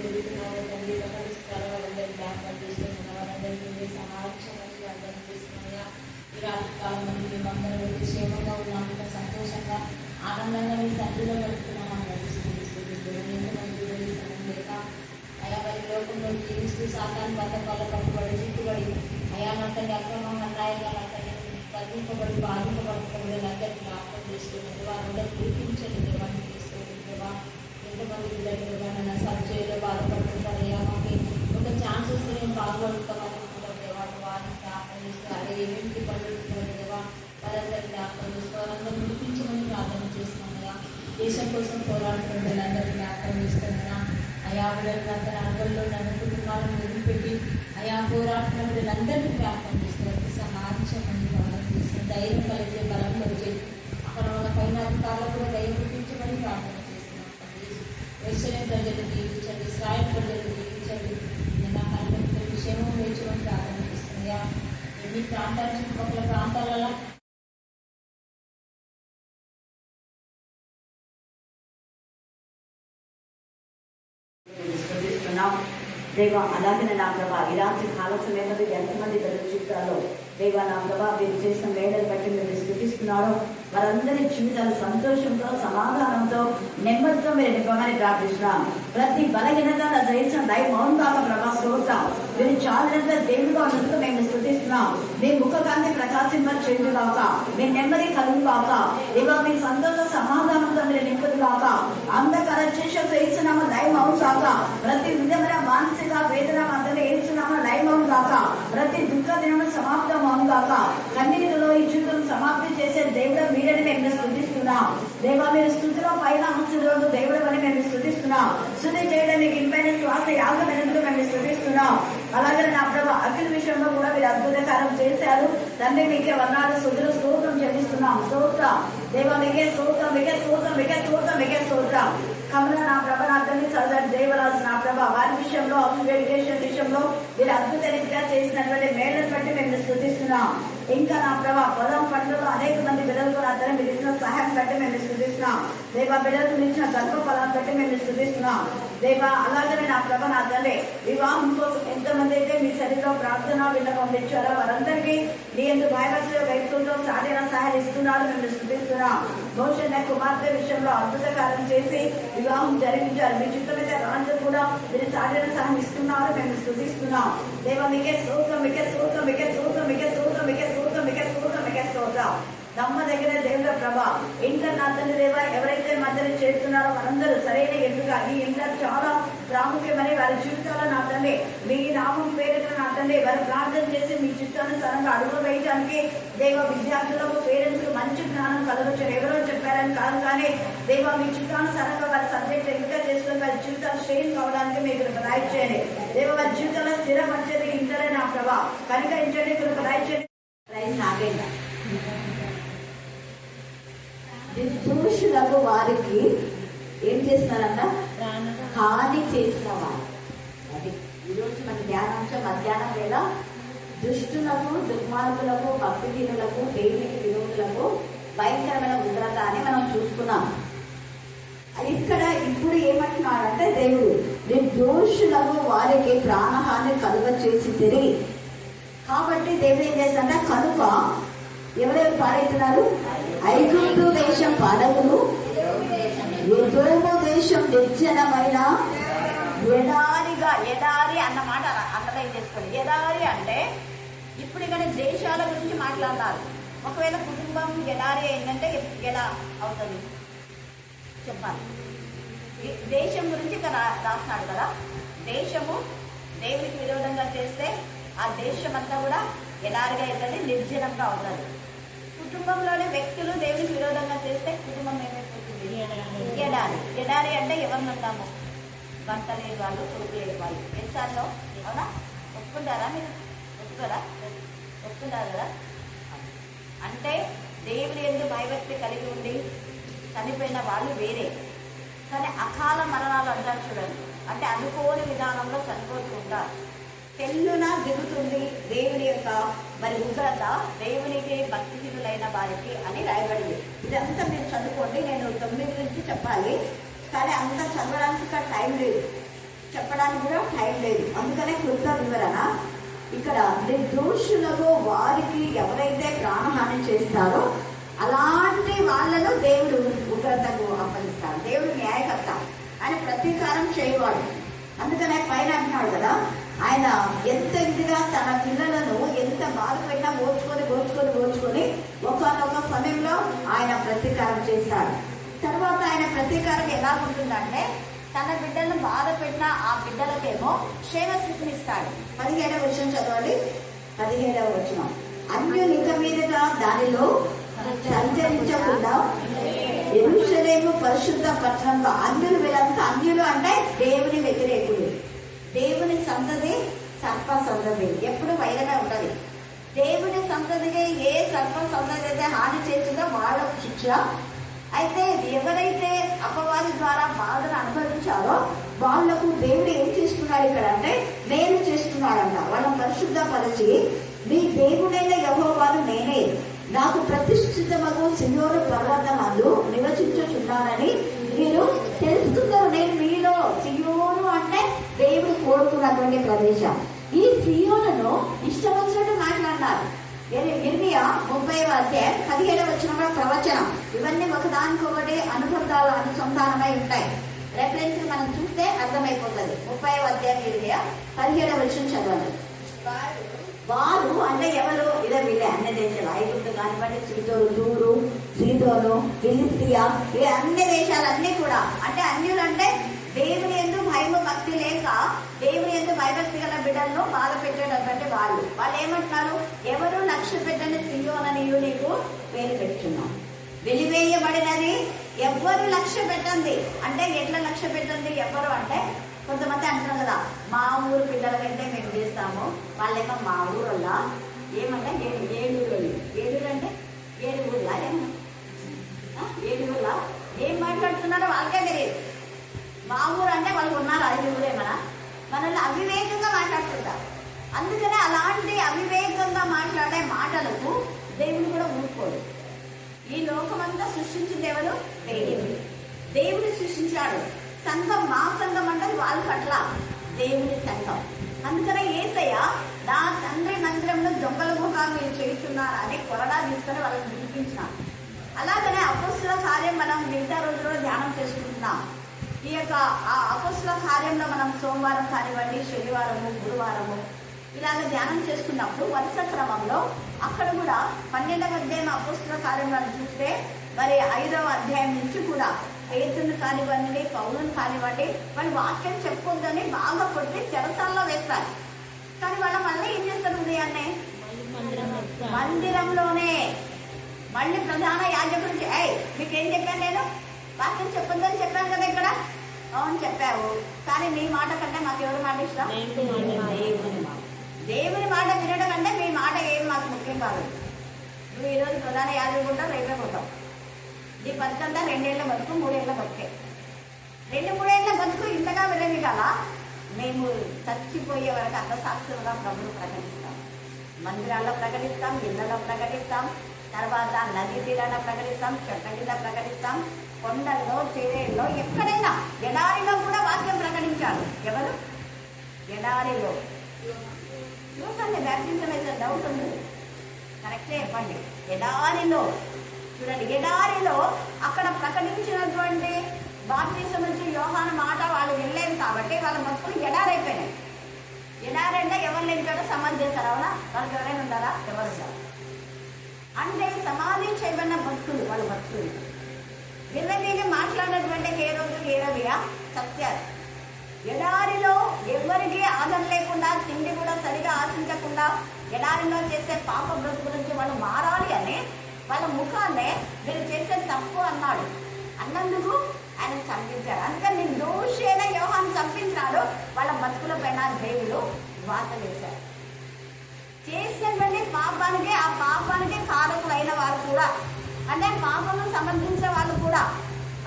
జరుగుతున్నారో తండ్రి పరిస్థితులు వారందరినీ జ్ఞాపకం చేసుకున్న వారందరికీ సమాక్షంగా అందరినీ తీసుకున్నాయా ఈ రాత్రి కాలం మంది మేమందరం క్షేమంగా ఉన్నాము, ఇంకా సంతోషంగా ఆనందంగా మీ సన్నిధిలో గడుపుతున్నామని లేక అయా వారి లోకంలో జీవిస్తూ సాతాను బతకాల పట్టుబడి చుట్టుబడి అయా తండ్రి అక్రమంగా అన్యాయంగా కల్పింపబడి బాధింపబడుతుంది అందరికీ జ్ఞాపకం చేసుకున్నది వారందరూ గుర్తించండి దేవాన్ని తీసుకోండి దేవా. ఎంతమంది పిల్లలు నన్ను సర్జరీలో బాధపడుతుంటారు అయ్యా మాకు ఒక ఛాన్స్ వస్తే నేను బాగుపడుతామని అనుకుంటాం దేవా. వారిని జ్ఞాపకం చేస్తారు అదే ఏమిటి పడుతుంది దేవా. వాళ్ళందరికీ జ్ఞాపకం చేసుకో వాళ్ళందరూ గుర్తించమని ప్రార్థన చేస్తున్నామయ్యా. దేశం కోసం పోరాడుతున్న వీళ్ళందరికీ జ్ఞాపకం చేస్తున్నా అయా వీళ్ళందరూ అడవుల్లో నన్ను కుటుంబాలను వదిలిపెట్టి అయా పోరాడుతున్న వీళ్ళందరికీ జ్ఞాపకం చేస్తున్నారు. సమాజమని ప్రార్థన చేస్తున్నారు. ధైర్యం కలిగే బలం కలిగే అక్కడ ఉన్న పైన అధికారులు కూడా ధైర్యం గుర్తించమని ప్రార్థన చేస్తున్నాం. వెస్టర్న్ ప్రజలు జీవించండి, ఇస్రాయల్ ప్రజలు జీవించండి, నా కళ్ళ విషయము వేచమని ప్రార్థన చేస్తున్నాయా. ఎన్ని ప్రాంతాల చుట్టుపక్కల ప్రాంతాలలో దేవా. అలాగే నా ప్రభా ఇలాంటి కాల సమయంలో ఎంతమంది బిడ్డల జీవితాల్లో దేవా నా ప్రభా మీరు చేసిన మేడలు బట్టి మీరు స్థుతిస్తున్నారో వారందరి జీవితాలు సంతోషంతో సమాధానంతో నెమ్మదితో మీరు నింపమని ప్రార్థిస్తున్నాం. ప్రతి బలహీనత జయించిన దైవ మౌన్ కాక ప్రభా స్తోత్రం. మీరు చాలినంత దేవుడుగా ఉన్నందుకు మేము స్థుతిస్తున్నాం. మీ ముఖకాంతి ప్రకాశింప చేయుడు కాక, మీ నెమ్మది కలుగు కాక దేవా, మీ సంతోష సమాధానంతో మీరు నింపుడు కాక, అంధకార శిక్షతో ఇస్తున్నాము దైవ మౌన్ కాక, ప్రతి విధమైన మానసిక వేదన మధ్యలో ఏస్తున్నాము దైవ మౌన్ కాక, ప్రతి దుఃఖ దినము సమాప్తం మౌన్ కాక, కన్నీటిలో ఈ జీవితం సమాప్తి చేసే దేవుడు మీరని మేము స్థుతిస్తున్నాం. దేవా మీరు స్థుతిలో పైన అంశంలో దేవుడు అని మేము స్థుతిస్తున్నాం. స్థుతి చేయడానికి ఇంపైన శ్వాస యాగమైనందుకు మేము స్థుతిస్తున్నాం. అలాగే నా ప్రభు అఖిల విషయంలో కూడా మీరు అద్భుత కార్యం చేశారు తండ్రి. మీకే వర్ణాలు శుద్ధులు స్తోత్రం చెల్లిస్తున్నాం. స్తోత్రం దేవా, మీకే స్తోత్రం, మీకే స్తోత్రం, మీకే స్తోత్రం, మీకే స్తోత్రం. కమల నా ప్రభ నా తండ్రి చదువు దేవరాజు నా ప్రభ వారి విషయంలో ఎడ్యుకేషన్ విషయంలో మీరు అద్భుత రీతిగా చేసినటువంటి మేళను బట్టి మేము స్థుతిస్తున్నాం. ఇంకా నా ప్రభా పొలం పంటలో అనేక మంది బిడ్డలకు నా తన మీరు ఇచ్చిన సహాయం బట్టి మేము స్థుతిస్తున్నాం. దేవా బిడ్డలకు ఇచ్చిన గర్భ ఫలాన్ని బట్టి మేము స్థుతిస్తున్నాం. దేవా అలాగే నా ప్రభ నా తండ్రి వివాహం కోసం ఎంతమంది అయితే మీ శరీరంలో ప్రార్థన విన్నపం ఇచ్చారో వారందరికీ నీ ఎందుకు భయభక్తుల వ్యక్తులతో సాధన సహాయం ఇస్తున్నారు మేము స్థుతిస్తున్నాం. భవిష్యత్ కుమార్తె విషయంలో అద్భుత కార్యం చేసి వివాహం జరిగించారు. మీ చిత్తమైతే రాజు కూడా మీరు సాధన సహాయం ఇస్తున్నారు మేము స్థుతిస్తున్నాం. దేవా మీకే స్తోత్రం, మీకే స్తోత్రం, మీకే స్తోత్రం, మీకే స్తోత్రం, మీకే స్తోత్రం, మీకే స్తోత్రం, మీకే స్తోత్రం. నమ్మ దగ్గర దేవుల ప్రభా ఇంటర్ నా తండ్రి దేవా ఎవరైతే మధ్యలో చేస్తున్నారో వారందరూ సరైన ఎదురుగా ఈ ఇంటర్ చాలా ప్రాముఖ్యమని వారి జీవితాల్లో నా తండ్రి మీ నామం పేరుతో నా తండ్రి వారు ప్రార్థన చేసి మీ చిత్తానుసారంగా అడుగు వేయడానికి దేవ విద్యార్థులకు పేరెంట్స్ మంచి జ్ఞానం కలగొచ్చారు. ఎవరో చెప్పారని కాదు కానీ దేవ మీ చిత్తానుసారంగా వారి సబ్జెక్ట్ ఇంకా చేసుకుని వారి జీవితాలు స్ట్రెయిన్ కావడానికి మీకు ప్రదాయం చేయండి. దేవ వారి జీవితంలో స్థిరపరిచేది ఇంటరే నా ప్రభా కనికరించండి, ప్రదాయం చేయండి. ప్రైజ్ నాగేంద్ర పురుషులకు వారికి ఏం చేస్తున్నారంట? హాని చేసిన వారు. అది ఈరోజు మన ధ్యానాంశం మధ్యాహ్నం వేళ దుష్టులకు, దుర్మార్గులకు, భక్తిహీనులకు, దేవునికి విరోధులకు భయంకరమైన ఉగ్రత అని మనం చూసుకున్నాం. ఇక్కడ ఇప్పుడు ఏమంటున్నాడంటే దేవుడు నిర్దోషులకు వారికి ప్రాణహాని కలుగ చేసి తిరిగి కాబట్టి దేవుడు ఏం చేస్తాడంటే కనుక ఎవరెవరు పాడైతున్నారు? ఐగుప్తు దేశం పాడవులు, ఎదోము దేశం నిర్జనమైన ఎడారిగా. ఎడారి అన్న మాట అండర్లైన్ చేసుకోండి. ఎడారి అంటే ఇప్పుడు ఇక్కడ దేశాల గురించి మాట్లాడాలి. ఒకవేళ కుటుంబం ఎడారి అయిందంటే ఎలా అవుతుంది చెప్పాలి. దేశం గురించి ఇక్కడ రాస్తున్నాడు కదా. దేశము దేవునికి విరోధంగా చేస్తే ఆ దేశం అంతా కూడా ఎడారిగా అవుతుంది, నిర్జనంగా అవుతుంది. కుటుంబంలోని వ్యక్తులు దేవునికి విరోధంగా చేస్తే కుటుంబం ఏమైపోతుంది? ఎడారి. ఎడారి అంటే ఎవరిని అంటాము? భర్త లేని వాళ్ళు, కొడుకు లేని వాళ్ళు. ఎన్నిసార్లు అవునా? ఒప్పుకుంటారా మీరు? ఒప్పుకుంటారు కదా. అంటే దేవుని యందు భయభక్తి కలిగి ఉండి చనిపోయిన వాళ్ళు వేరే, కానీ అకాల మరణాలు అంటారు చూడండి. అంటే అనుకోని విధానంలో చనిపోతుంటారు. తెల్లున దిగుతుంది దేవుని యొక్క మరి ఉగ్రత దేవునికి భక్తిహీనులైన వారికి అని రాయబడింది. ఇదంతా మీరు చదువుకోండి. నేను 9 నుంచి చెప్పాలి కానీ అంతా చదవడానికి ఇక్కడ టైం లేదు. చెప్పడానికి కూడా టైం లేదు. అందుకనే క్లుప్త వివరణ. ఇక్కడ నిర్దోషులలో వారికి ఎవరైతే ప్రాణహాని చేస్తారో అలాంటి వాళ్ళను దేవుడు ఉగ్రతకు అప్పగిస్తాడు. దేవుడు న్యాయకర్త, ఆయన ప్రతీకారం చేయవాడు. అందుకనే పైన అంటున్నాడు కదా, ఆయన ఎంత ఇదిగా తన పిల్లలను ఎంత బాధపడినా ఓర్చుకొని ఒకనొక సమయంలో ఆయన ప్రతీకారం చేస్తాడు. తర్వాత ఆయన ప్రతీకారం ఎలా ఉంటుందంటే, తన బిడ్డలను బాధ పెట్టిన ఆ బిడ్డలకేమో క్షేమస్థితిని ఇస్తాడు. 17వ వచనం చదవండి. 17వ వచనం, అన్యునిక మీదట దానిలో సంచరించకుండా యెరూషలేము పరిశుద్ధ పట్టణంలో. అన్యులు వీళ్ళంతా అన్యులు అంటే దేవుని వ్యతిరేకులు. దేవుని సంతతి సర్ప సంతతి, ఎప్పుడు వైరమే ఉంటది. దేవుని సంతతికి ఏ సర్ప సంతతి అయితే హాని చేసిందో వాళ్ళకు శిక్ష. అయితే ఎవరైతే అపవాది ద్వారా బాధను అనుభవించారో వాళ్లకు దేవుడు ఏం చేస్తున్నాడు ఇక్కడ అంటే మేలు చేస్తున్నాడంట. వాళ్ళని పరిశుద్ధపరిచి, మీ దేవుడైన యెహోవాను నేనే, నాకు ప్రతిష్ఠితమగు సియోను పర్వతమందు నివసించుచున్నానని మీరు తెలుసుకుంటారు. నేను మీలో, సియోను అంటే దేవుడు కోరుకున్నటువంటి ప్రదేశం. ఈ సియోనును ఇష్టం వచ్చినట్టు మాట్లాడినారు. ఇర్మియా 30వ అధ్యాయం 17వ వచనంలో ప్రవచనం. ఇవన్నీ ఒకదానికొకటి అనుసంధానమై ఉంటాయి. రెఫరెన్స్ మనం చూస్తే అర్థమైపోతుంది. 30వ అధ్యాయం ఇర్మియా 17వ వచనం చదవండి. వారు అంటే ఎవరు? ఇదే వీళ్ళే, అన్ని దేశాలు, ఐగుప్తు కానివ్వండి, తూరు, సీదోను, ఫిలిస్తియా, ఈ అన్ని దేశాలన్నీ కూడా. అంటే అన్యులు అంటే దేవుని యందు భయము భక్తి లేక దేవుని యందు భయభక్తి గల బిడ్డలను బాధ పెట్టేటటువంటి వాళ్ళు ఏమంటున్నారు? ఎవరు లక్ష్య పెట్టని సియోనని నీకు పేరు పెట్టున్నాం. వెలివేయబడినది ఎవ్వరు లక్ష్య పెట్టండి అంటే ఎట్లా లక్ష్య పెట్టండి? ఎవరు అంటే కొంతమంది అంటున్నారు కదా, మా ఊరు పిల్లల కంటే మేము చేస్తాము, వాళ్ళేమో మా ఊరల్లా ఏమంటే ఏలూరు అంటే ఏడుగురులా ఏడుగురులా ఏం మాట్లాడుతున్నారో వాళ్ళకే తెలియదు. మా ఊరు అంటే వాళ్ళు ఉన్నారు 5 ఊరేమన్నా, మనల్ని అవివేకంగా మాట్లాడుతుంటారు. అందుకనే అలాంటి అవివేకంగా మాట్లాడే మాటలకు దేవుడు కూడా ఊరుకోడు. ఈ లోకమంతా సృష్టించింది ఎవరు? దేవుడు సృష్టించాడు. సంఘం, మా సంఘం అంటే వాళ్ళకి అట్లా దేవుని సంఘం. అందుకనే యేసయ్య నా తండ్రి మందిరంలో దొంగలుగా మీరు చేస్తున్నారు అని కొరడా తీసుకొని వాళ్ళని వినిపించినాం. అలాగనే అపొస్తలుల కార్యం మనం మిగతా రోజుల్లో ధ్యానం చేసుకుంటున్నాం. ఈ యొక్క అపొస్తలుల కార్యంలో మనం సోమవారం కానివ్వండి, శనివారము, గురువారము ఇలాగ ధ్యానం చేసుకున్నప్పుడు వరుస క్రమంలో అక్కడ కూడా 12వ అధ్యాయం అపొస్తలుల కార్యంలో చూస్తే మరి 5వ అధ్యాయం నుంచి కూడా పేతురుని కానివ్వండి, పౌలుని కానివ్వండి, వాళ్ళు వాక్యం చెప్పుకుందని బాగా కొట్టి చెరసాల్లో వేస్తారు. కానీ వాళ్ళ మళ్ళీ ఏం చేస్తారు? ఉదయాన్నే మందిరంలోనే మళ్ళీ ప్రధాన యాజకుడు మీకేం చెప్పాను? నేను వాక్యం చెప్పొద్దని చెప్పాను కదా ఇక్కడ. అవును చెప్పావు, కానీ నీ మాట కంటే మాకు ఎవరి మాట ఇష్టం? దేవుని మాట వినడం కంటే మీ మాట ఏం మాకు ముఖ్యం కాదు. నువ్వు ఈరోజు ప్రధాన యాజకుడు ఉంటావు, రేపే పోతావు. నీ బతుకంతా 2 ఏళ్ళ బతుకు, 3 ఏళ్ళ బతుకే. 2-3 ఏళ్ళ బతుకు ఇంతగా వెళ్ళని కదా. మేము చచ్చిపోయే వరకు అర్థశాస్త్రంగా ప్రభులు ప్రకటిస్తాం, మందిరాల్లో ప్రకటిస్తాం, ఇళ్లలో ప్రకటిస్తాం, తర్వాత నది తీరాన ప్రకటిస్తాం, చెట్ల కింద ప్రకటిస్తాం, కొండల్లో, చేరేల్లో, ఎక్కడైనా ఎడారిలో కూడా వాక్యం ప్రకటించాడు. ఎవరు? ఎడారిలో చూడండి, బ్యాప్టిజం అయితే డౌట్ ఉంది, కరెక్టే చెప్పండి. ఎడారిలో చూడండి, ఎడారిలో అక్కడ ప్రకటించినటువంటి బాప్తిసం నుంచి యోహాను మాట వాళ్ళు వెళ్ళలేదు కాబట్టి వాళ్ళ బతుకులు ఎడారైపోయినాయి. ఎడారంటే ఎవరు లేనికాడో సమాధి చేశారు. అవునా? వాళ్ళకి ఎవరైనా ఉండారా? ఎవరు ఉండాలి అంటే సమాధి చేయబడిన భక్తులు వాళ్ళ భక్తులు. విన్నవిని మాట్లాడినటువంటి హేరోదియా సత్యాలు. ఎడారిలో ఎవరికి ఆదరణ లేకుండా, తిండి కూడా సరిగా ఆశించకుండా ఎడారిలో చేసే పాప బ్రతుకు నుంచి వాళ్ళు మారాలి అని వాళ్ళ ముఖాన్నే మీరు చేసే తప్పు అన్నాడు. అన్నందుకు ఆయన చంపించాడు. అందుకని నేను దోషి అయిన యోహాను చంపించినాడు. వాళ్ళ బతుకుల పైన దేవుడు వాత వేశారు. చేసినటువంటి పాపానికి, ఆ పాపానికి కారకులైన వారు కూడా, అంటే పాపను సమర్థించే వాళ్ళు కూడా.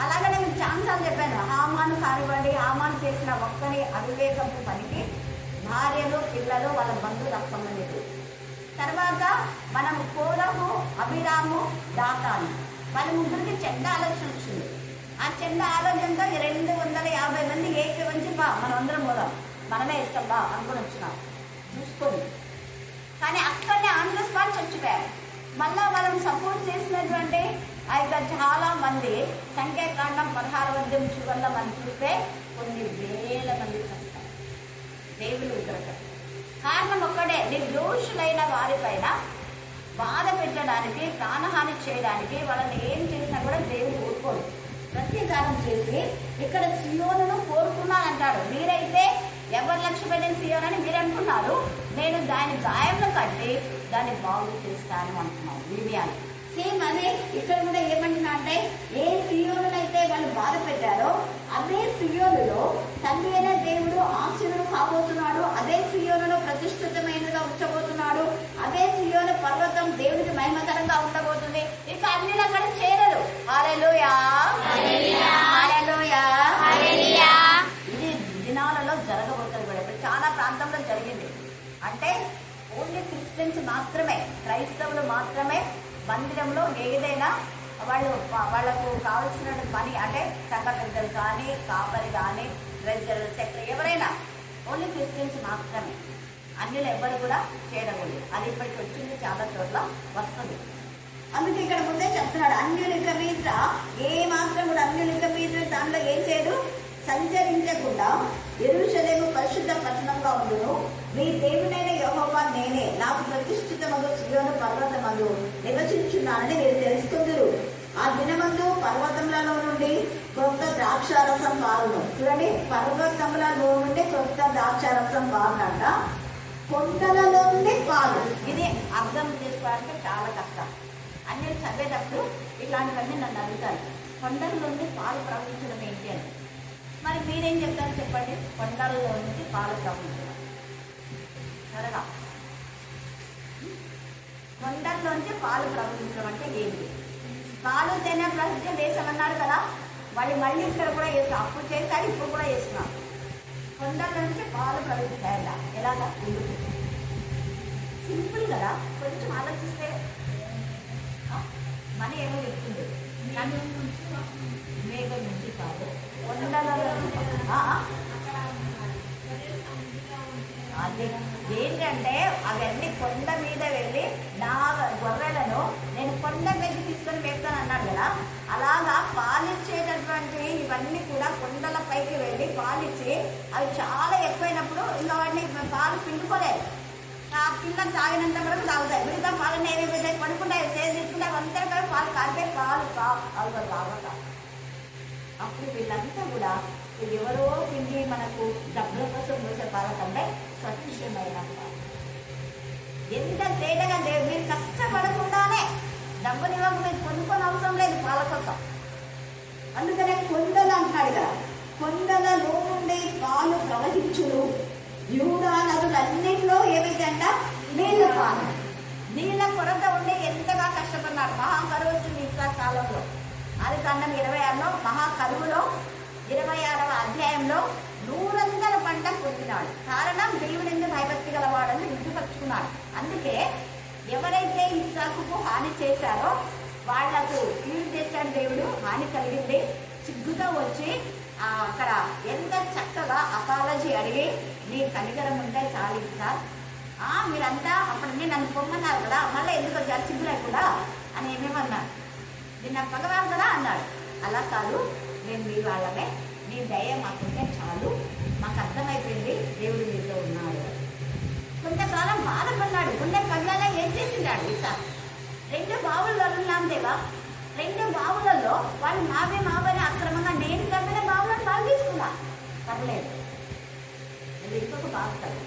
అలాగే నేను ఛాన్సాలు చెప్పాను. హామాను కానివ్వండి, హామాను చేసిన ఒక్కని అవివేకపు పనికి భార్యలు, పిల్లలు, వాళ్ళ బంధువులు అప్పమలేదు. తర్వాత మనం కోరహు, అభిరాము, దాతాను, వాళ్ళ ముగ్గురికి చెడ్డ ఆలోచన వచ్చింది. ఆ చిన్న ఆలోచనతో 250 మంది ఏకీవంచి మనం అందరం పోదాం, మనమే ఇస్తాం బా అనుకుని వచ్చినాం చూసుకోండి. కానీ అక్కడనే ఆన్ ద స్పాట్ చచ్చిపోయారు. మళ్ళా వాళ్ళని సపోర్ట్ చేసినటువంటి అయితే చాలా మంది, సంఖ్యాకాండం 16వ అధ్యాయం వల్ల మనం చూస్తే కొన్ని వేల మంది చస్తారు దేవుని విగ్రహం. కారణం ఒక్కడే, నిర్దోషులైన వారిపైన బాధ పెట్టడానికి, ప్రాణహాని చేయడానికి వాళ్ళని ఏం చేసినా కూడా దేవుడు ఊరుకోడు. ప్రతీకారం చేసి ఇక్కడ సియోనును కోరుకున్నానంటాడు. మీరైతే ఎవరు లక్ష్య పెట్టిన సియోనని మీరు అనుకున్నారు, నేను దాని గాయంలో కట్టి దాన్ని బాగు చేస్తాను అంటున్నాను. విడియాలి సేమ్ అదే ఇక్కడ కూడా ఏమంటున్నా అంటే, ఏ సియోనునైతే వాళ్ళు బాధ పెట్టారో అదే సియోనులో తండ్రి అయిన దేవుడు ఆశీనుడు కాబోతున్నాడు. అదే సియోనులో ప్రతిష్ఠితమైనగా ఉంచబోతున్నాడు. అదే సియోను పర్వతం దేవుడికి మహిమకరంగా ఉండబోతుంది. ఇక అన్ని అక్కడ చేరరు. హల్లెలూయా, హల్లెలూయా, హల్లెలూయా. ఇది దినాలలో జరగబోతుంది కూడా. ఇప్పుడు చాలా ప్రాంతంలో జరిగింది. అంటే ఓన్లీ క్రిస్టియన్స్ మాత్రమే, క్రైస్తవులు మాత్రమే మందిరంలో ఏదైనా వాళ్ళకు కావలసిన పని, అంటే సంఘ పెద్దలు కానీ, కాపరి కానీ, ట్రెజరర్, సెక్రటరీ ఎవరైనా, ఓన్లీ క్రిస్టియన్స్ మాత్రమే. అన్యులు ఎవరు కూడా చేయకూడదు. అది ఇప్పటికి వచ్చింది, చాలా చోట్ల వస్తుంది. అందుకే ఇక్కడ ముందే చెప్తున్నాడు, అన్యులిక మీద ఏ మాత్రం కూడా అన్యులిక మీద దాంట్లో ఏం చేయదు, సంచరించకుండా యెరూషలేము పరిశుద్ధ పట్టణంగా ఉండును. మీ దేవుడైన యెహోవా నేనే, నాకు ప్రతిష్ఠితమగు సియోను పర్వతమందు నివసించున్నానని మీరు తెలుసుకుందరు. ఆ దినమందు పర్వతములలో నుండి కొత్త ద్రాక్షారసం పారును. చూడండి, పర్వతములలో నుండి కొత్త ద్రాక్షారసం పారునంట. కొండలలో నుండి పాలు. ఇది అర్థం చేసుకోవడానికి చాలా కష్టం. అన్ని చదివేటప్పుడు ఇలాంటివన్నీ నన్ను అడుగుతారు, కొండల నుండి పాలు ప్రవహించడం ఏంటి అని. మరి మీరేం చెప్తారు చెప్పండి? కొండల్లో నుంచి పాలు ప్రవహించడం సరేనా? కొండల్లోంచి పాలు ప్రవహించడం అంటే ఏంటి? పాలు తేనె ప్రవహించే దేశం అన్నారు కదా, మళ్ళీ ఇక్కడ కూడా వేస్తాం. అప్పుడు చేశారు, ఇప్పుడు కూడా వేస్తున్నాం. కొండల నుంచి పాలు ప్రవహిస్తాయట. ఎలాగా? సింపుల్ కదా, కొంచెం ఆలోచిస్తే మనీ ఏమో చెప్తుంది. మేఘం నుంచి కాదు, కొండలలో అది ఏంటంటే అవన్నీ కొండ మీద వెళ్ళి నా గొర్రెలను నేను కొండ మీద తీసుకొని వేస్తాను అన్నాడు కదా. అలాగా పాలిచ్చేటటువంటి ఇవన్నీ కూడా కొండల పైకి వెళ్ళి పాలిచ్చి అవి చాలా ఎక్కువైనప్పుడు ఇంకా వాటిని పాలు పిండుకోలేదు. ఆ పిల్ల తాగినంత వరకు తాగుతాయి. మిగతా పాలన్నీ ఏమి పెడతాయి, పడుకుంటాయి, సేవ తీసుకుంటే అంతా కూడా పాలు కాల్పే పాలు తాగుతా. అప్పుడు వీళ్ళంతా కూడా ఎవరో పిండి మనకు డబ్బుల కోసం పోసే పాల కంటే స్వచ్ఛమైన పాలు. ఎంత తేటగా మీరు కష్టపడకుండానే డబ్బులు ఇవ్వక మీరు కొనుక్కొని అవసరం లేదు పాల కోసం. అందుకనే కొండలు అంటాడు కదా, కొండలలో నుండి పాలు ప్రవహించును. యూదా నదులన్నింటిలో ఏమైతే అంట, నీళ్ళ పాలు. నీళ్ళ కొరత ఉండి ఎంతగా కష్టపడినాడు. మహాకరువు వచ్చింది ఇస్రాయేలు కాలంలో. అది కాండం 26లో మహాకరువులో 26వ అధ్యాయంలో 100 పంట పొందినాడు. కారణం దేవుని ఎందుకు భయభక్తి గలవాడని రుజుపరుచుకున్నాడు. అందుకే ఎవరైతే ఇస్సాకుకు హాని చేశారో వాళ్లకు కీడు చేశాడు దేవుడు. హాని కలిగింది. సిగ్గుతో వచ్చి అక్కడ ఎంత చక్కగా అపాలజీ అడిగి, నీ కనికరం ఉంటే చాలు సార్, మీరంతా అప్పుడన్నీ నన్ను పొమ్మన్నారు కదా, మళ్ళీ ఎందుకు వచ్చారు సిగ్గు లేకుండా అని ఏమేమన్నాడు. నేను నాకు పగవారు కదా అన్నాడు. అలా కాదు, నేను మీ వాళ్ళమే, నీ దయ మాకుంటే చాలు, మాకు అర్థమైపోయింది దేవుడు మీతో ఉన్నాడు. కొంతకాలం బాధపడ్డాడు. గుండె పగలాలా ఏం చేసిండాడు ఈసారి? 2 బావులు వదులున్నాం దేవా, 2 బావులలో వాళ్ళు మావని అక్రమంగా నేను తప్పిన బావులను బాగా తీసుకున్నా, పర్లేదు, ఇంకొక బాగుతాడు.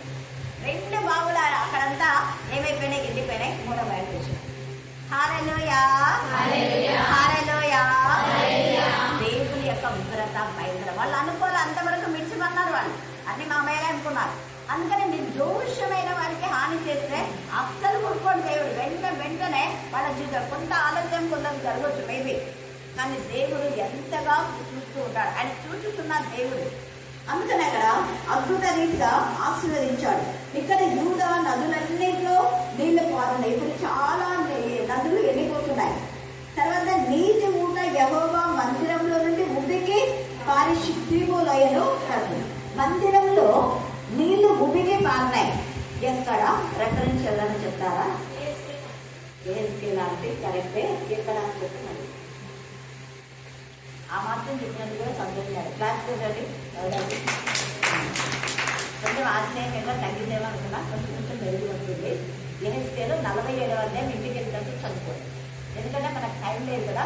2 బావులు అక్కడంతా ఏమైపోయినాయి, ఎండిపోయినాయి. 3వ బయలు చేసిన. హల్లెలూయా, హల్లెలూయా. దేవుని యొక్క ఉగ్రత భయంకర. వాళ్ళు అనుకోవాలి, అంతవరకు మిర్చిమన్నారు వాళ్ళు, అన్ని మామయ్యగా అనుకున్నారు. అందుకని నిర్దోషమైన వారికి హాని చేస్తే అస్సలు కొనుక్కోండి దేవుడు. వెంటనే వాళ్ళ జీవితం కొంత ఆలస్యం కొందరు జరగవచ్చు మేబీ, కానీ దేవుడు ఎంతగా చూస్తూ ఉంటాడు. ఆయన చూస్తున్న దేవుడు. అందుకని అక్కడ అద్భుత రీతిగా ఆశీర్వదించాడు. ఇక్కడ యూదా నదులన్నింటిలో నీళ్లు పారున్నాయి. ఇప్పుడు చాలా నదులు ఎండిపోతున్నాయి. తర్వాత నీటి ఊట యెహోవా మందిరంలో నుండి ఉబికి మందిరంలో నీళ్లు ఉబికి పారినాయి. ఎక్కడ రెఫరెన్స్ ఎవరైనా చెప్తారా? లాంటి కరెక్టే. ఎక్కడ అని చెప్తున్నారు ఆ మాత్రం చెప్పినట్టు కూడా సంతోషాలు. క్లాస్ చూడండి ఎవరండి. కొంచెం ఆశ్చర్యంగా తగ్గిందేమో అనుకున్నా, కొంచెం మెరుగు వస్తుంది. యెహెజ్కేలు 47వ అధ్యాయం ఇంటికి వెళ్ళినట్టు చదువుకోండి, ఎందుకంటే మనకు టైం లేదు కదా.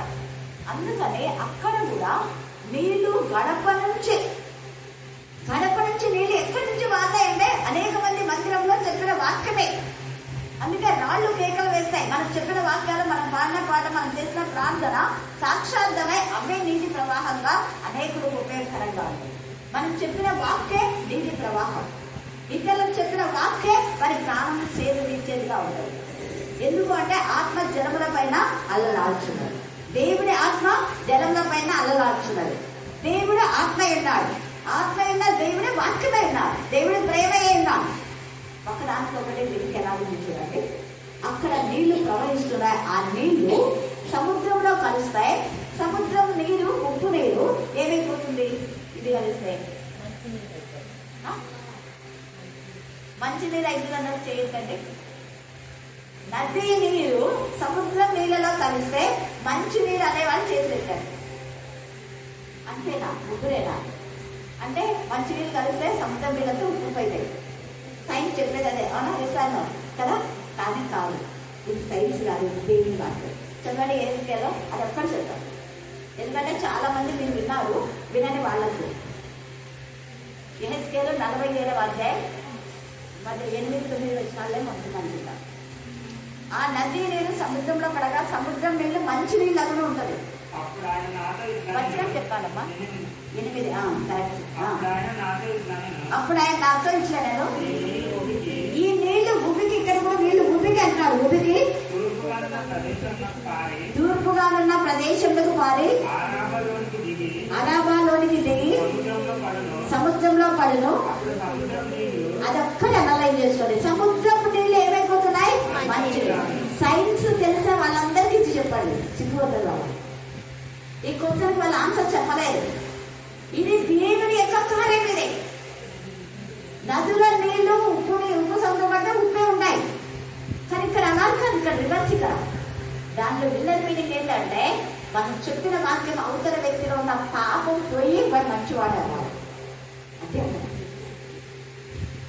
అందుకని అక్కడ కూడా నీళ్లు గడప నుంచి నీళ్లు ఎక్కడి నుంచి వాతాయంటే అనేక మంది మందిరంలో చెప్పిన వాక్యమే. అందుకే రాళ్ళు కేకలు వేస్తాయి. మనం చెప్పిన వాక్యాలు, మనం పాడిన పాట, మనం చేసిన ప్రార్థన సాక్షార్థమై అవే నీటి ప్రవాహంగా అనేకులకు ఉపయోగకరంగా ఉంటుంది. మనం చెప్పిన వాక్యే నీటి ప్రవాహం. ఇతరులకు చెప్పిన వాక్యే వారి ప్రాణం సేదతీర్చేదిగా ఉంటుంది. ఎందుకు అంటే ఆత్మ జలముల పైన అల్లలాడుచున్నది. దేవుడి ఆత్మ జలముల పైన అల్లలాడుచున్నది. దేవుడు ఆత్మ ఉన్నాడు. ఆత్మ ఉన్న దేవుడి వాక్యమే ఉన్నాడు. దేవుడి ప్రేమయే ఉన్నాడు. ఒకదానికి ఒకటి దీనికి ఎలా ఉంది చూడండి. అక్కడ నీళ్లు ప్రవహిస్తున్నాయి. ఆ నీళ్లు సముద్రంలో కలుస్తాయి. సముద్రం నీరు, ఉప్పు నీరు ఏమైపోతుంది? ఇది కలిస్తే మంచి నీరు అయిపోతుందని చేయకండి. నది నీరు సముద్రం నీళ్ళలో కలిస్తే మంచి నీరు అనేవాళ్ళు చేతులెట్టారు. అంతేనా? ముగ్గురేనా? అంటే మంచి నీళ్ళు కలిస్తే సముద్రం నీళ్ళతో ఉప్పు అవుతాయి. సైన్స్ చెప్పేది అదే. అవునా? వేసాను కదా. కానీ కాదు, ఇది సైన్స్ కాదు, దేవుని వాక్యం. చదవండి యెహెజ్కేలు. అది ఎక్కడ చెప్తాం, ఎందుకంటే చాలా మంది మీరు విన్నారు, వినని వాళ్ళకు. యెహెజ్కేలు 47వ అధ్యాయం మరి 8-9 వచనాలే ఉంటుంది. ఆ నది నీరు సముద్రంలో పడగా సముద్రం నీళ్ళు మంచి నీళ్ళు అక్కడ ఉంటుంది. వచ్చినా చెప్పాలమ్మా 8. కరెక్ట్. అప్పుడు ఆయన నాతో ఇట్లా, నేను ఈ నీళ్లు భూమికి, ఇక్కడ కూడా నీళ్లు భూమికి అంటున్నాడు. భూమికి తూర్పుగా ఉన్న ప్రదేశంలోకి పారి అరాబాలోనికి దిగి సముద్రంలో పడును. అదొక్కటి అనలైజ్ చేసుకోండి. సముద్రపు నీళ్ళు ఏమైపోతున్నాయి? మంచి. సైన్స్ తెలిసే వాళ్ళందరికీ ఇచ్చి చెప్పండి. సిగ్గుపడ్డారు ఈ క్వశ్చన్ వాళ్ళ ఆన్సర్ చెప్పలేదు. ఇది దేవుని యొక్క కార్యం. ఇది నదుల నీళ్లు ఉప్పు సముద్రం అంటే ఉప్పే ఉన్నాయి. కానీ ఇక్కడ అన్నారు కాదు, ఇక్కడ రివర్స్. ఇక్కడ దాంట్లో విల్లర్ మీనింగ్ ఏంటంటే మనం చెప్పిన వాక్యం అవతల వ్యక్తిలో ఉన్న పాపం పోయి వాడు మంచివాడు అన్నారు. అంటే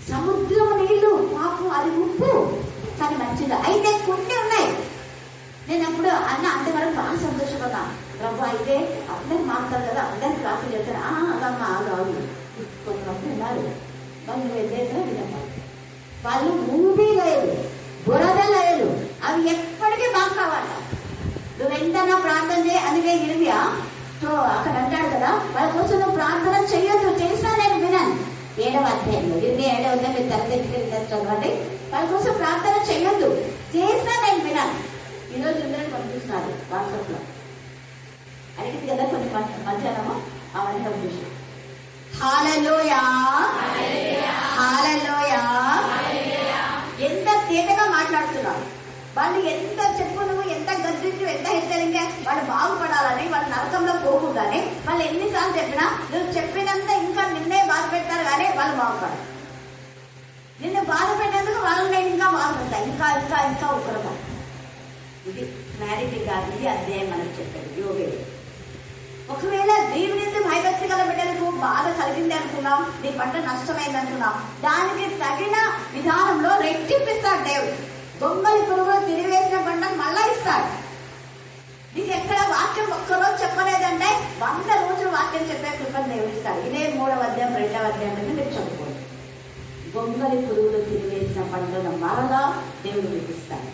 సముద్రం నీళ్లు పాపం అది ఉప్పు కానీ మంచిది. అయితే కొన్ని ఉన్నాయి. నేను అప్పుడు అంతవరకు బాగా సంతోషపడ్డా. ప్రభు అయితే అందరికి మారుతారు కదా, అందరికి రాత్రి చెప్తారు. అదమ్మా రాదు. కొంతమంది ఉన్నారు వాళ్ళు ఏదైతే వినపాలి. వాళ్ళు ఊబి లేదు, బురద లేదు, అవి ఎప్పటికీ బాగా కావాల. నువ్వు ఎంతైనా ప్రార్థన చేయి. అందుకే ఇరిమియా అక్కడ అంటాడు కదా, వాళ్ళ కోసం నువ్వు ప్రార్థన చెయ్యొద్దు. చేసినా నేను విన్నాను. 7వ అధ్యాయంలో 27వ అధ్యాయం మీరు తరగతి చదవండి. వాళ్ళ కోసం ప్రార్థన చెయ్యొద్దు, చేసినా నేను విన్నాను. ఈరోజు అందరూ పంపిస్తున్నారు వాట్సాప్ లో. అడిగింది కదా కొన్ని మధ్యాహ్నము అవన్నీ పంపించు. హల్లెలూయా, హల్లెలూయా. ఎంత తేటగా మాట్లాడుతున్నారు వాళ్ళు. ఎంత చెప్పు నువ్వు, ఎంత గర్జించు, ఎంత హెచ్చరిక. వాళ్ళు బాగుపడాలని, వాళ్ళు నరకంలో పోకూడదని వాళ్ళు ఎన్నిసార్లు చెప్పినా నువ్వు చెప్పినంత ఇంకా నిన్నే బాధ పెట్టారు కానీ వాళ్ళు బాగుపడరు. నిన్ను బాధ పెట్టేందుకు వాళ్ళు నేను ఇంకా బాధపడతా, ఇంకా ఇంకా ఇంకా ఉగ్రత. ఇది క్లారిటీ కాదు. ఇది అధ్యాయం మనకు చెప్పాడు యోగే. ఒకవేళ దేవుని భయభక్తి గల బిడ్డలకు బాధ కలిగింది అనుకున్నాం, నీ పంట నష్టమైంది అనుకున్నాం, దానికి తగిన విధానంలో రెట్టిప్పిస్తాడు దేవుడు. దొంగలి పురుగులు తిరివేసిన పంటను మళ్ళా ఇస్తాడు. నీకు ఎక్కడ వాక్యం ఒక్కరోజు చెప్పలేదంటే 100 రోజులు వాక్యం చెప్పే కృపను దేవుడు ఇస్తాడు. ఇదే 3వ అధ్యాయం 2వ అధ్యాయం మీరు చదువుకోండి. దొంగలి పురుగులు తిరివేసిన పంటను మరలా దేవుడు మీకు ఇస్తాడు.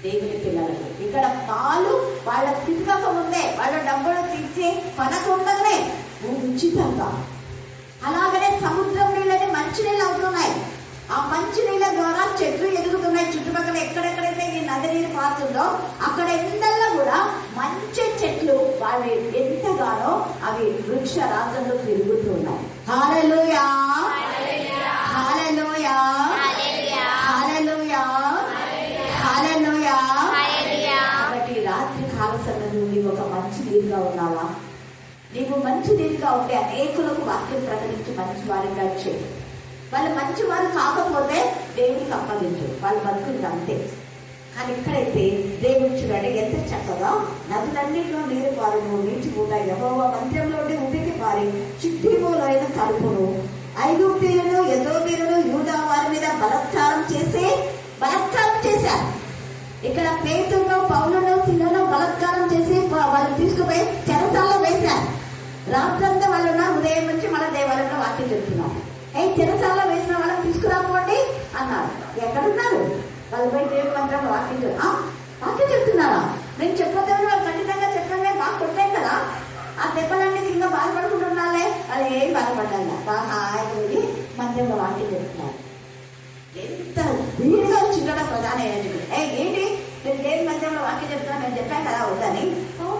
దేవుని పిల్లలకు ఇక్కడ పాలు వాళ్ళ తిరగక ముందే, వాళ్ళ డబ్బులు తీర్చి కొనకుండానే ఉచితంగా. అలాగనే సముద్రం నీళ్ళని మంచి నీళ్ళు అవుతున్నాయి. ఆ మంచి నీళ్ళ ద్వారా చెట్లు ఎదుగుతున్నాయి. చుట్టుపక్కల ఎక్కడెక్కడైతే ఈ నది నీరు పారుతుందో అక్కడ ఎంతల్లో కూడా మంచి చెట్లు వాళ్ళు ఎంతగానో అవి వృక్ష రాజ్యంలో పెరుగుతున్నాయి. హల్లెలూయా, హల్లెలూయా, హల్లెలూయా, హల్లెలూయా. కాబట్టి రాత్రి కాల సమయం నుండి ఒక మంచి నీరుగా ఉన్నావా? నీవు మంచి రీతిగా ఉండే అనేకులకు వాక్యం ప్రకటించి మంచి వారిగా చేయి. వాళ్ళు మంచి వారు కాకపోతే దేవుడికి అప్పగించు, వాళ్ళు బతుకులు అంతే. కానీ ఇక్కడైతే దేవుడు చూడండి ఎంత చక్కగా నదులన్నింటిలో నీరు పారును, నీటి కూడా యెహోవా మందిరంలో ఉనికి పారి చిట్టిమూలైన కలుపును. ఐగుప్తీయులను ఎదోమీయులను యూదా వారి మీద బలాత్కారం చేశారు. ఇక్కడ పేతురును పౌలును సిలువలో బలాత్కారం చేసి వాళ్ళు తీసుకుపోయి చెరసాల్లో వేశారు. రాత్రంతా వాళ్ళు ఉన్నారు, ఉదయం నుంచి మన దేవాలయంలో వాక్యం చెప్తున్నాం. చెరసాల్లో వేసిన వాళ్ళని తీసుకురాకపోండి అన్నారు. ఎక్కడున్నారు వాళ్ళు? పోయి దేవుడి మంత్రంలో వాక్యం చెప్తున్నారా? నేను చెప్పొద్దని వాళ్ళు ఖచ్చితంగా చెప్పండి, బాగా కొట్టాను కదా, ఆ దెబ్బలన్నీ ఇంకా బాధపడుకుంటున్నాలే, వాళ్ళు ఏం బాధపడ్డా బాగా హాయిగా వెళ్ళి మంత్రంలో వాక్యం చెప్తున్నారు. ఎంత వీడిగా వచ్చిందో ప్రధాన యాజకుడు, ఏంటి నేను దేవుడి మంత్రంలో వాక్యం చెప్తున్నా, నేను చెప్పాను కదా వద్దని.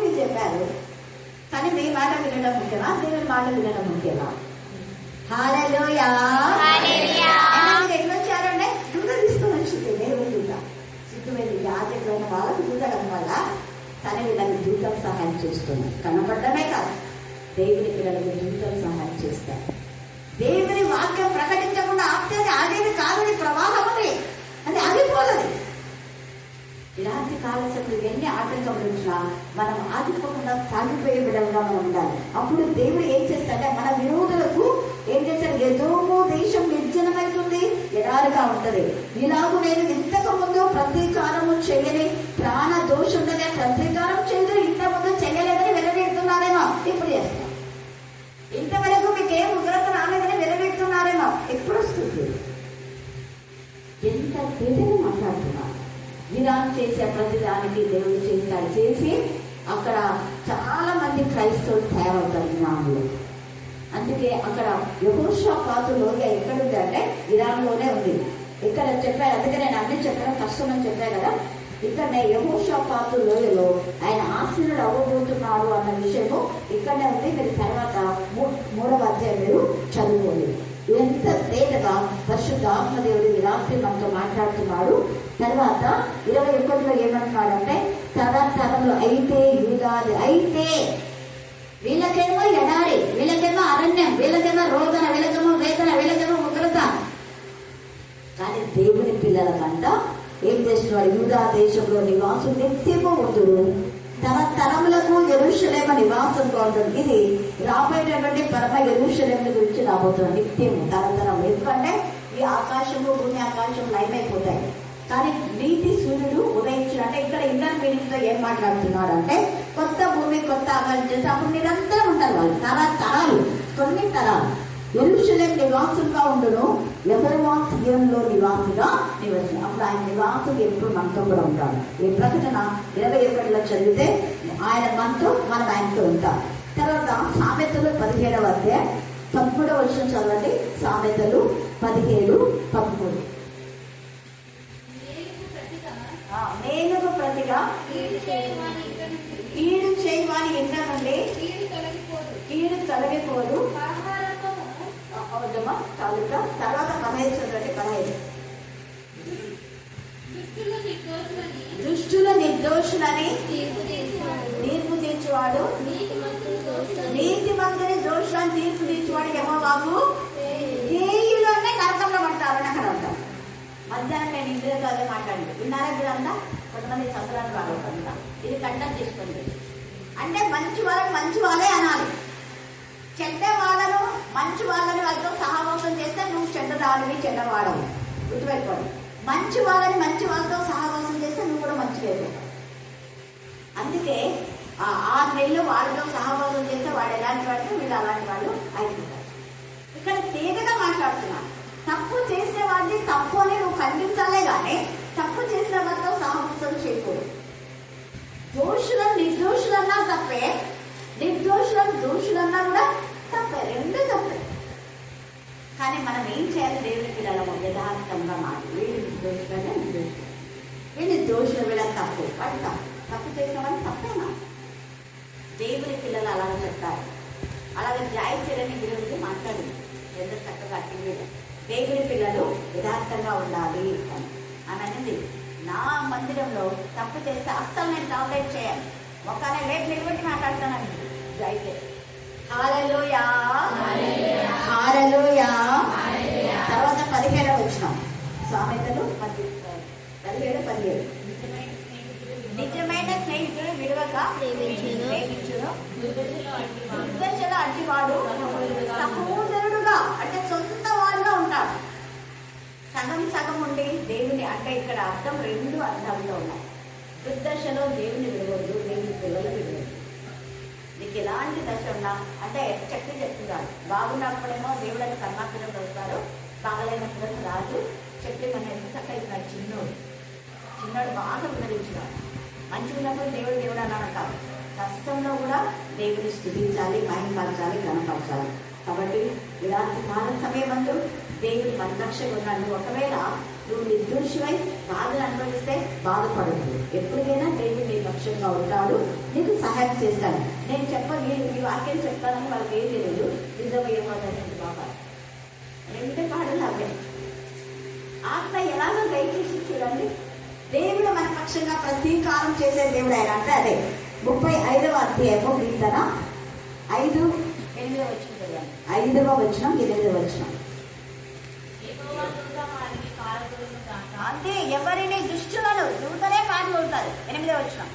మీరు చెప్పారు, కానీ మీ మాట వినడం ముఖ్యమా, దేవుడి మాట వినడం ముఖ్యమా? హల్లెలూయా. ఎట్లా వచ్చారంటే దూత తీసుకొని వచ్చింది, దేవుడి దూత సిద్ధమైన యాజకులైన వాళ్ళకు దూత కనపడ, కానీ వీళ్ళకి దూతకు సహాయం చేస్తుంది. కనపడమే కాదు, దేవుని పిల్లలకు దూతకు సహాయం చేస్తారు. దేవుని వాక్యం ప్రకటించకుండా ఆప్తే ఆగేది కాదు, ప్రవాహం అది ఆగిపోలేదు. ఇలాంటి కాలశక్తులు ఎన్ని ఆటంకములు వచ్చినా మనం ఆగిపోకుండా సాగిపోయే విధంగా మనం ఉండాలి. అప్పుడు దేవుడు ఏం చేస్తాడంటే మన విరోధులకు ఏం చేశాడు, ఎదోము దేశం నిర్జనమవుతుంది, ఎడారిగా ఉంటది. ఇలాగూ నేను ఇంతకు ముందు ప్రతీకారము చేయని ప్రాణ దోషం ఉందనే ప్రతీకారం చేయదు, ఇంత ముందు చేయలేదని వెల్లడిస్తున్నారేమో, ఇప్పుడు చేస్తాం. ఇంతవరకు మీకు ఏం ఉగ్రత రాలేదని వెల్లడిస్తున్నారేమో, ఎప్పుడు వస్తుంది? ఎంత తేలిగా మాట్లాడుతున్నారు. ఇరాన్ చేసే ప్రతిదానికి దేవుడు చేస్తాడు. చేసి అక్కడ చాలా మంది క్రైస్తవులు తయారవుతారు ఇరాన్లో. అందుకే అక్కడ యెహోషాపాతు లోయ ఎక్కడుంది అంటే ఇరాన్లోనే ఉంది. ఇక్కడ చెప్పారు, అందుకే నేను అన్ని చెప్పడం కష్టం అని చెప్పాను కదా. ఇక్కడనే యెహోషాపాతు లోయలో ఆయన ఆసీనుడు అవ్వబోతున్నాడు అన్న విషయము ఇక్కడనే ఉంది. మీరు తర్వాత 3వ అధ్యాయం మీరు చదువుకోండి. ఎంత తేటగా పరిశుద్ధ ఆత్మదేవుడు ఈ రాత్రి మనతో మాట్లాడుతున్నాడు. తర్వాత 21లో ఏమంటున్నాడంటే తరంలో అయితే యూదాది, అయితే వీళ్ళకేమో ఎడారి, వీళ్ళకేమో అరణ్యం, వీళ్ళకేమో రోదన, వీళ్ళకేమో వేదన, వీళ్ళకేమో ఉగ్రత. కానీ దేవుని పిల్లలకంట ఏం చేస్తున్నాడు, యూదా దేశంలో నివాసం నిత్యము ఉందురు, తరములకు యెరూషలేము నివాసంగా ఉంటుంది. ఇది రాబోయేటటువంటి పరమ యెరూషలేము గురించి రాబోతుంది నిత్యము తరతరం. ఎందుకంటే ఈ ఆకాశము భూమి ఆకాశం లయమైపోతాయి, కానీ నీతి సూర్యుడు ఉదయించినట్టే. ఇక్కడ ఇంటర్మీడియట్ తో ఏం మాట్లాడుతున్నాడు అంటే కొత్త భూమి కొత్త ఆకాశం చేసి అప్పుడు నిరంతరం ఉంటారు వాళ్ళు, తరాలు, కొన్ని తరాలు. యెరూషలేము నివాసంగా ఉండును, యెహోవా సీయోనులో నివాసిగా నివసించు. అప్పుడు ఆయన నివాసం ఎప్పుడు మనతో కూడా ఉంటాడు. ఈ ప్రకటన 21లో చదివితే ఆయన మనతో, మనం ఆయనతో ఉంటాం. తర్వాత సామెతలు 17వ అధ్యాయం 13వ వచనం చదవండి. సామెతలు 17:13. నేనుకు ప్రతిగా కీడు చేయవాని ఇంట నుండి కీడు తొలగిపోదు. తర్వాత 15 చదవండి. 15 దుష్టుల నిర్దోషులని తీర్పు తీర్చువాడు, నీతిమంతుని దోషులని తీర్పు తీర్చువాడు యెహోవాకు ధేయులనే నరకంలో పడతారని అక్కడ ఉంటాం. మధ్యాహ్నం నేను ఇందులో అదే మాట్లాడి విన్నారా? మీరంతా కొంతమంది సంవత్సరాలు బాగుంటుందా? ఇది కండక్ట్ చేసుకోండి. అంటే మంచి వాళ్ళని మంచి వాళ్ళే అనాలి, చెడ్డ వాళ్ళను మంచి వాళ్ళని వాళ్ళతో సహవాసం చేస్తే నువ్వు చెడ్డదాడివి, చెడ్డవాడవు. గుర్తుపెట్టుకోండి, మంచి వాళ్ళని మంచి వాళ్ళతో సహవాసం చేస్తే నువ్వు కూడా మంచి లేదు. అందుకే 6 నెలలు వాళ్ళతో సహవాసం చేస్తే వాడు ఎలాంటి వాడు, వీళ్ళు అలాంటి వాళ్ళు అయిపోతారు. ఇక్కడ తేగగా మాట్లాడుతున్నా. తప్పు చేసే వాడిని తప్పు అని నువ్వు ఖండించాలే కానీ తప్పు చేసిన వారితో సహవాసం చేయకూడదు. దోషులను నిర్దోషులన్నా తప్పే, నిర్దోషులను దోషులన్నా కూడా తప్పే, రెండు తప్పే. కానీ మనం ఏం చేయాలి? దేవుని పిల్లలము యథార్థంగా మాట, వీళ్ళు నిర్దోషులనే నిర్దోషులు, వీళ్ళు దోషులు, వీళ్ళకి తప్పు, వాడు తప్పు చేసిన వాళ్ళు తప్పేనా? దేవుని పిల్లలు అలాగే చెప్తారు. అలాగే జాయి చేయని గురించి మాట్లాడింది ఎంత చక్కగా టీవీలో. దేవుని పిల్లలు యథార్థంగా ఉండాలి అని అనేది. నా మందిరంలో తప్పు చేస్తే అస్సలు నేను టాలరేట్ చేయాలి. ఒకనే లేట్ నిలబెట్టి మాట్లాడతానండి. అయితే 15. నిజమైన స్నేహితుడు విడవక ప్రేమించును. దుర్దశలో అట్టివాడు సహోదరుడుగా అంటే సొంత వాడుగా ఉంటాడు. సగం సగం ఉండి దేవుని అంటే ఇక్కడ అర్థం 2 అర్థంలో ఉన్నాయి. దుర్దశలో దేవుని విడవద్దు, దేవుని పిల్లలు విడవద్దు. నీకు ఎలాంటి దశ ఉన్నా అంటే చెప్తున్నాడు. బాగున్నప్పుడేమో దేవుడిని కర్మాకులం వస్తారు, బాగలేనప్పుడు రాజు చెప్పి మన ఎంత చక్కగా చిన్నోడు బాగా వివరించినాడు. మంచిగా ఉన్నప్పుడు దేవుడు అని అంటారు. కష్టంలో కూడా దేవుని స్తుతించాలి, మహిమపరచాలి, గణపరచాలి. కాబట్టి ఇలాంటి కాల సమయమందు దేవుని పరిరక్షగా ఉన్నాడు. ఒకవేళ నువ్వు నిర్దోషివై బాధను అనుభవిస్తే బాధపడదు. ఎప్పటికైనా దేవుడు నీ పక్షంగా ఉంటాడు, నీకు సహాయం చేస్తాడు. నేను ఈ వాక్యం చెప్తానని వాళ్ళకి ఏం తెలియదు. నిజమయ్యేవాళ్ళని బాబా 2 పాటలు అవే. ఆత్మ ఎలాగో దయచేసి చూడండి. దేవుడు మన పక్షంగా ప్రతీకారం చేసే దేవుడు ఆయన అంటే అదే 35వ అధ్యాయము కీర్తన 5:8 వచ్చిన 5వ వచనం 8వ వచనం. అంతే, ఎవరిని దుష్టులను దూతలే పాటలు ఉంటారు. 8వ వచనం.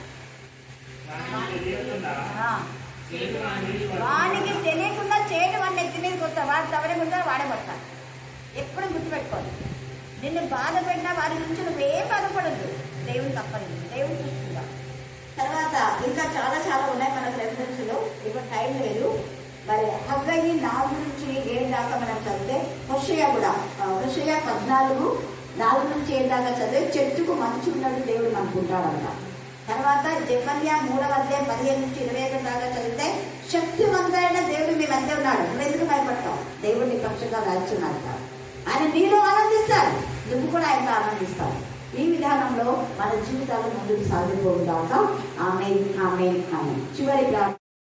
వానికి తెలియకుండా చేయడం వాడిని ఎత్తి మీదకి వస్తారు. వాడు తవరకుండా వాడే పడతాడు. ఎప్పుడు గుర్తుపెట్టుకోండి. నిన్ను బాధ పెట్టినా వారి నుంచి నువ్వేం బాధపడద్దు. దేవుడు తప్పలేదు, దేవుడు చూస్తుందా. తర్వాత ఇంకా చాలా చాలా ఉన్నాయి మనకు రెఫరెన్స్లో. ఇప్పుడు టైం లేదు. మరి హగ్గయి 4-7 దాకా మనం చదివితే, హోషేయ కూడా హోషేయ 14:4-7 దాకా చదివితే చెట్టుకు మంచి ఉన్నాడు దేవుడు అనుకుంటాడంట. తర్వాత జెఫన్యా 3వ అధ్యాయం 15-21 దాకా చదివితే శక్తివంతుడైన దేవుడు మీ మధ్య ఉన్నాడు, నువ్వు ఎందుకు భయపడతావు, దేవుడు నీ పక్షంగా రాస్తున్నాడు. ఆయన నీలో ఆనందిస్తాడు, నువ్వు కూడా ఆయన ఆనందిస్తావు. ఈ విధానంలో మన జీవితాలు ముందుకు సాగిపోతుందాక ఆమేన్ ఆమేన్ ఆమేన్. చివరి